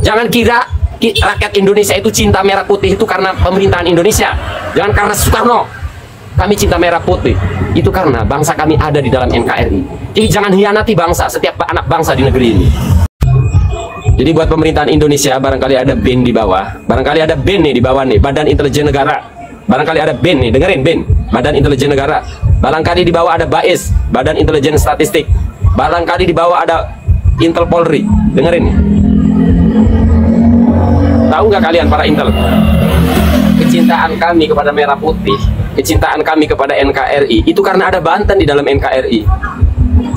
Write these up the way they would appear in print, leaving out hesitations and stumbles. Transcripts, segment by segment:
Jangan kira rakyat Indonesia itu cinta merah putih itu karena pemerintahan Indonesia. Jangan karena Soekarno. Kami cinta merah putih itu karena bangsa kami ada di dalam NKRI. Jadi jangan hianati bangsa, setiap anak bangsa di negeri ini. Jadi buat pemerintahan Indonesia, barangkali ada BIN di bawah, barangkali ada BIN nih di bawah nih, Badan Intelijen Negara. Barangkali ada BIN nih, dengerin BIN, Badan Intelijen Negara. Barangkali di bawah ada BAIS, Badan Intelijen Statistik. Barangkali di bawah ada Intel Polri, dengerin nih. Tahu nggak kalian para Intel? Kecintaan kami kepada merah putih, kecintaan kami kepada NKRI itu karena ada Banten di dalam NKRI.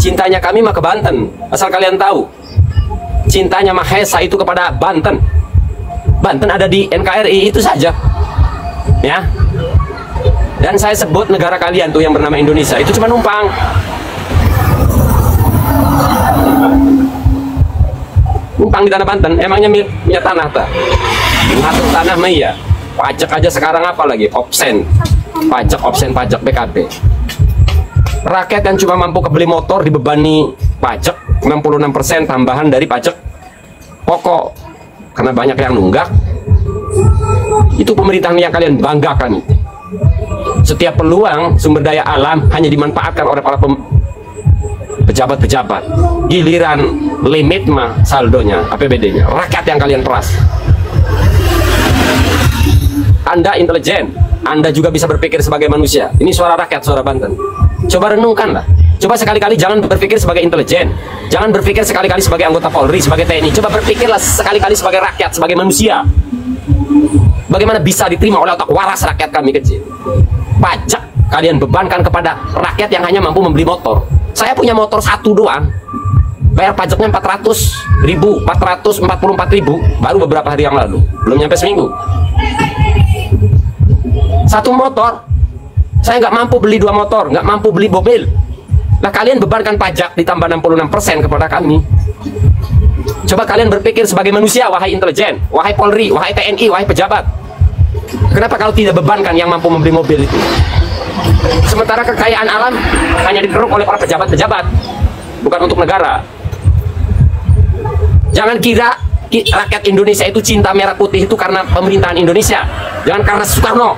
Cintanya kami mah ke Banten, asal kalian tahu. Cintanya Mahesa itu kepada Banten. Banten ada di NKRI itu saja. Ya. Dan saya sebut negara kalian tuh yang bernama Indonesia itu cuma numpang. Numpang di tanah Banten, emangnya punya tanah tak? Ngatur tanah mah iya. Pajak aja sekarang apa lagi? Opsen. Pajak, opsen, pajak PKB. Rakyat yang cuma mampu kebeli motor dibebani pajak 66% tambahan dari pajak pokok. Karena banyak yang nunggak. Itu pemerintahan yang kalian banggakan. Setiap peluang sumber daya alam hanya dimanfaatkan oleh para pejabat-pejabat. Giliran limit mah saldonya, APBD-nya, rakyat yang kalian peras. Anda intelijen, Anda juga bisa berpikir sebagai manusia. Ini suara rakyat, suara Banten. Coba renungkanlah. Coba sekali-kali jangan berpikir sebagai intelijen, jangan berpikir sekali-kali sebagai anggota Polri, sebagai TNI. Coba berpikirlah sekali-kali sebagai rakyat, sebagai manusia. Bagaimana bisa diterima oleh otak waras rakyat kami kecil? Pajak kalian bebankan kepada rakyat yang hanya mampu membeli motor. Saya punya motor satu doang, bayar pajaknya 400.000, 444.000 baru beberapa hari yang lalu, belum nyampe seminggu. Satu motor, saya nggak mampu beli 2 motor, nggak mampu beli mobil. Nah kalian bebankan pajak ditambah 66% kepada kami. Coba kalian berpikir sebagai manusia, wahai intelijen, wahai Polri, wahai TNI, wahai pejabat. Kenapa kalau tidak bebankan yang mampu membeli mobil itu? Sementara kekayaan alam hanya dikeruk oleh para pejabat-pejabat, bukan untuk negara. Jangan kira rakyat Indonesia itu cinta merah putih itu karena pemerintahan Indonesia. Jangan karena Soekarno.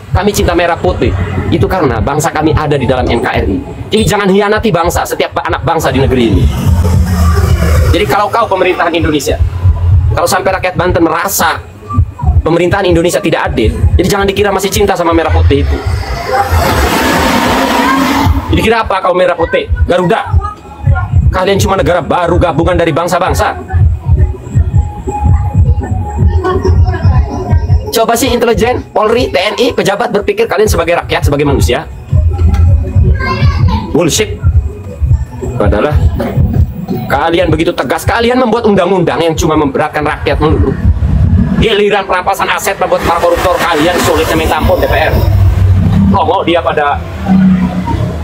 Kami cinta merah putih itu karena bangsa kami ada di dalam NKRI. Jadi jangan hianati bangsa, setiap anak bangsa di negeri ini. Jadi kalau kau pemerintahan Indonesia, kalau sampai rakyat Banten merasa pemerintahan Indonesia tidak adil, jadi jangan dikira masih cinta sama merah putih itu. Jadi kira apa kau merah putih? Garuda? Kalian cuma negara baru gabungan dari bangsa-bangsa. Coba sih intelijen, Polri, TNI, pejabat berpikir kalian sebagai rakyat, sebagai manusia. Bullshit. Padahal kalian begitu tegas, kalian membuat undang-undang yang cuma memberatkan rakyat melulu. Giliran perampasan aset membuat para koruptor kalian sulitnya minta ampun DPR. Mau dia pada.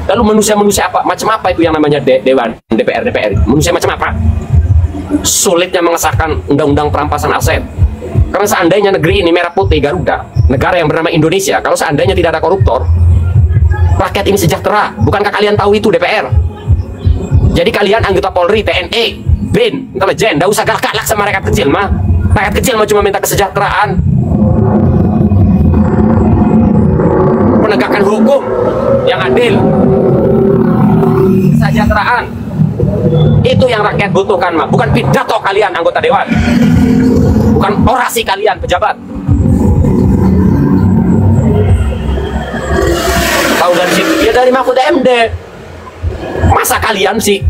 Lalu manusia-manusia apa? Macam apa itu yang namanya Dewan DPR? Manusia macam apa? Sulitnya mengesahkan undang-undang perampasan aset. Karena seandainya negeri ini merah putih Garuda, negara yang bernama Indonesia, kalau seandainya tidak ada koruptor, rakyat ini sejahtera. Bukankah kalian tahu itu DPR? Jadi kalian anggota Polri, TNI, BIN, intelijen, nggak usah galak-galak sama rakyat kecil mah. Rakyat kecil mah cuma minta kesejahteraan, penegakan hukum yang adil, kesejahteraan. Itu yang rakyat butuhkan mah, bukan pidato kalian anggota dewan, bukan orasi kalian pejabat. Tahu dari situ? Ya dari Mahfud MD. Masa kalian sih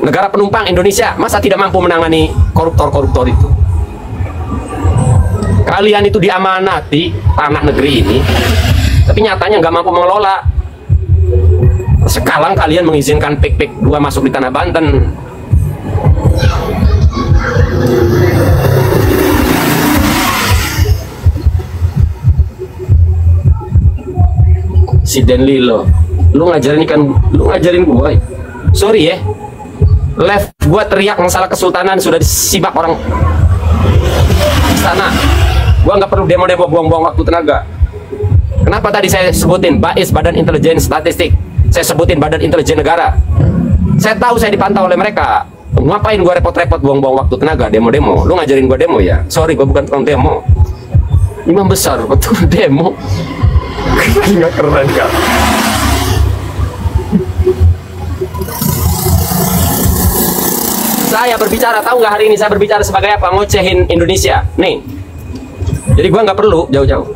negara penumpang Indonesia, masa tidak mampu menangani koruptor-koruptor itu? Kalian itu diamanati tanah negeri ini, tapi nyatanya nggak mampu mengelola. Sekarang kalian mengizinkan pik-pik 2 masuk di tanah Banten. Si Denlilo, lu ngajarin gue. Sorry ya, live gue teriak masalah kesultanan sudah disibak orang istana. Gue nggak perlu demo-demo buang-buang waktu tenaga. Kenapa tadi saya sebutin BAIS, Badan Intelijen Statistik, saya sebutin Badan Intelijen Negara? Saya tahu saya dipantau oleh mereka. Ngapain gua repot-repot buang-buang waktu tenaga demo-demo? Lu ngajarin gua demo ya? Sorry, gua bukan tukang demo. Imam besar betul demo. Nggak keren kan? Saya berbicara, tahu nggak hari ini saya berbicara sebagai apa? Ngocehin Indonesia. Nih. Jadi gua nggak perlu jauh-jauh.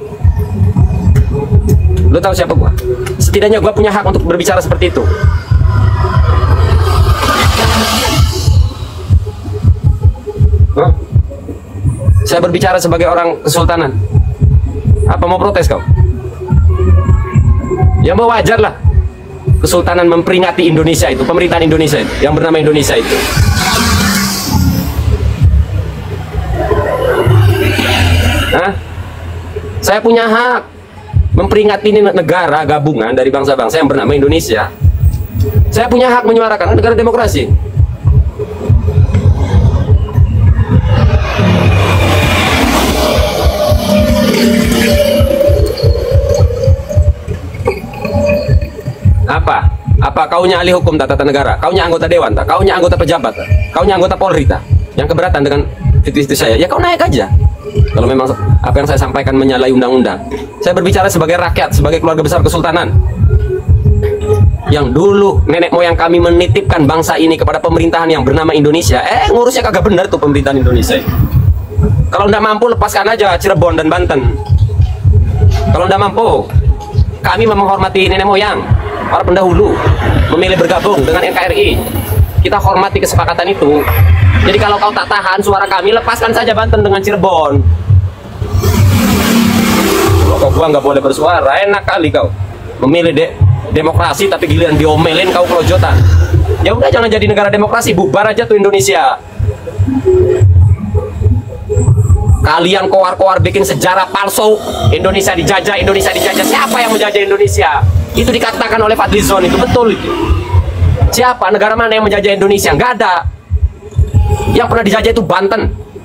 Lu tahu siapa gua? Setidaknya gua punya hak untuk berbicara seperti itu. Huh? Saya berbicara sebagai orang kesultanan. Apa mau protes kau? Ya mau wajar lah. Kesultanan memperingati Indonesia itu, pemerintahan Indonesia itu, yang bernama Indonesia itu. Hah? Saya punya hak memperingati ini negara gabungan dari bangsa-bangsa yang bernama Indonesia. Saya punya hak menyuarakan negara demokrasi. Apa kaunya ahli hukum tata negara, kaunya anggota dewan, kaunya anggota pejabat, kaunya anggota Polri, yang keberatan dengan itu saya, ya kau naik aja. Kalau memang apa yang saya sampaikan menyalahi undang-undang. Saya berbicara sebagai rakyat, sebagai keluarga besar kesultanan yang dulu nenek moyang kami menitipkan bangsa ini kepada pemerintahan yang bernama Indonesia. Ngurusnya kagak bener tuh pemerintahan Indonesia. Kalau ndak mampu, lepaskan aja Cirebon dan Banten. Kalau ndak mampu, kami menghormati nenek moyang, para pendahulu memilih bergabung dengan NKRI. Kita hormati kesepakatan itu. Jadi kalau kau tak tahan suara kami, lepaskan saja Banten dengan Cirebon. Kok gua nggak boleh bersuara? Enak kali kau memilih demokrasi tapi giliran diomelin kau kelojotan. Ya udah, jangan jadi negara demokrasi, bubar aja tuh Indonesia. Kalian koar-koar bikin sejarah palsu, Indonesia dijajah, Indonesia dijajah. Siapa yang menjajah Indonesia? Itu dikatakan oleh Fadlizon, itu betul itu. Siapa, negara mana yang menjajah Indonesia? Nggak ada. Yang pernah dijajah itu Banten,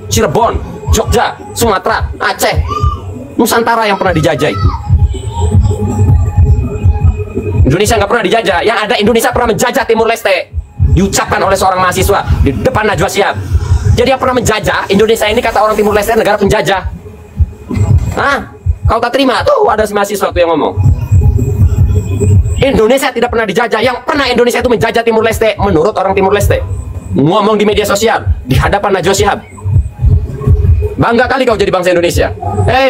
Cirebon, Jogja, Sumatera, Aceh, Nusantara yang pernah dijajah itu. Indonesia nggak pernah dijajah. Yang ada, Indonesia pernah menjajah Timur Leste. Diucapkan oleh seorang mahasiswa di depan Najwa Shihab. Jadi yang pernah menjajah Indonesia ini, kata orang Timur Leste, negara penjajah. Kau tak terima? Tuh ada mahasiswa tuh yang ngomong. Indonesia tidak pernah dijajah. Yang pernah Indonesia itu menjajah Timur Leste, menurut orang Timur Leste. Ngomong di media sosial di hadapan Najwa Shihab. Bangga kali kau jadi bangsa Indonesia.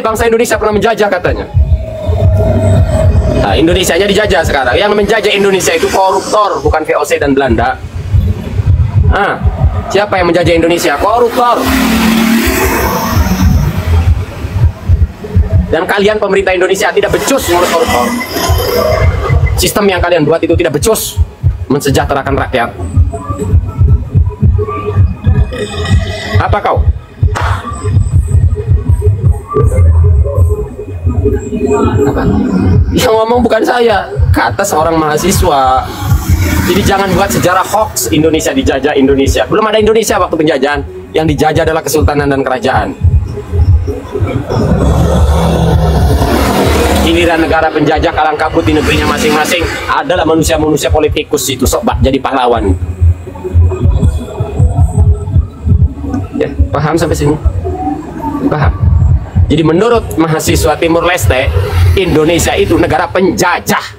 Bangsa Indonesia pernah menjajah katanya. Nah, Indonesianya dijajah sekarang. Yang menjajah Indonesia itu koruptor, bukan VOC dan Belanda. Siapa yang menjajah Indonesia? Koruptor. Dan kalian pemerintah Indonesia tidak becus ngurus koruptor. Sistem yang kalian buat itu tidak becus mensejahterakan rakyat. Apa kau? Apa? Yang ngomong bukan saya, kata seorang mahasiswa. Jadi jangan buat sejarah hoax Indonesia dijajah Indonesia. Belum ada Indonesia waktu penjajahan. Yang dijajah adalah kesultanan dan kerajaan. Giliran negara penjajah kalang kabut di negerinya masing-masing adalah manusia-manusia politikus itu, sok jadi pahlawan. Ya, paham sampai sini? Paham? Jadi menurut mahasiswa Timur Leste, Indonesia itu negara penjajah.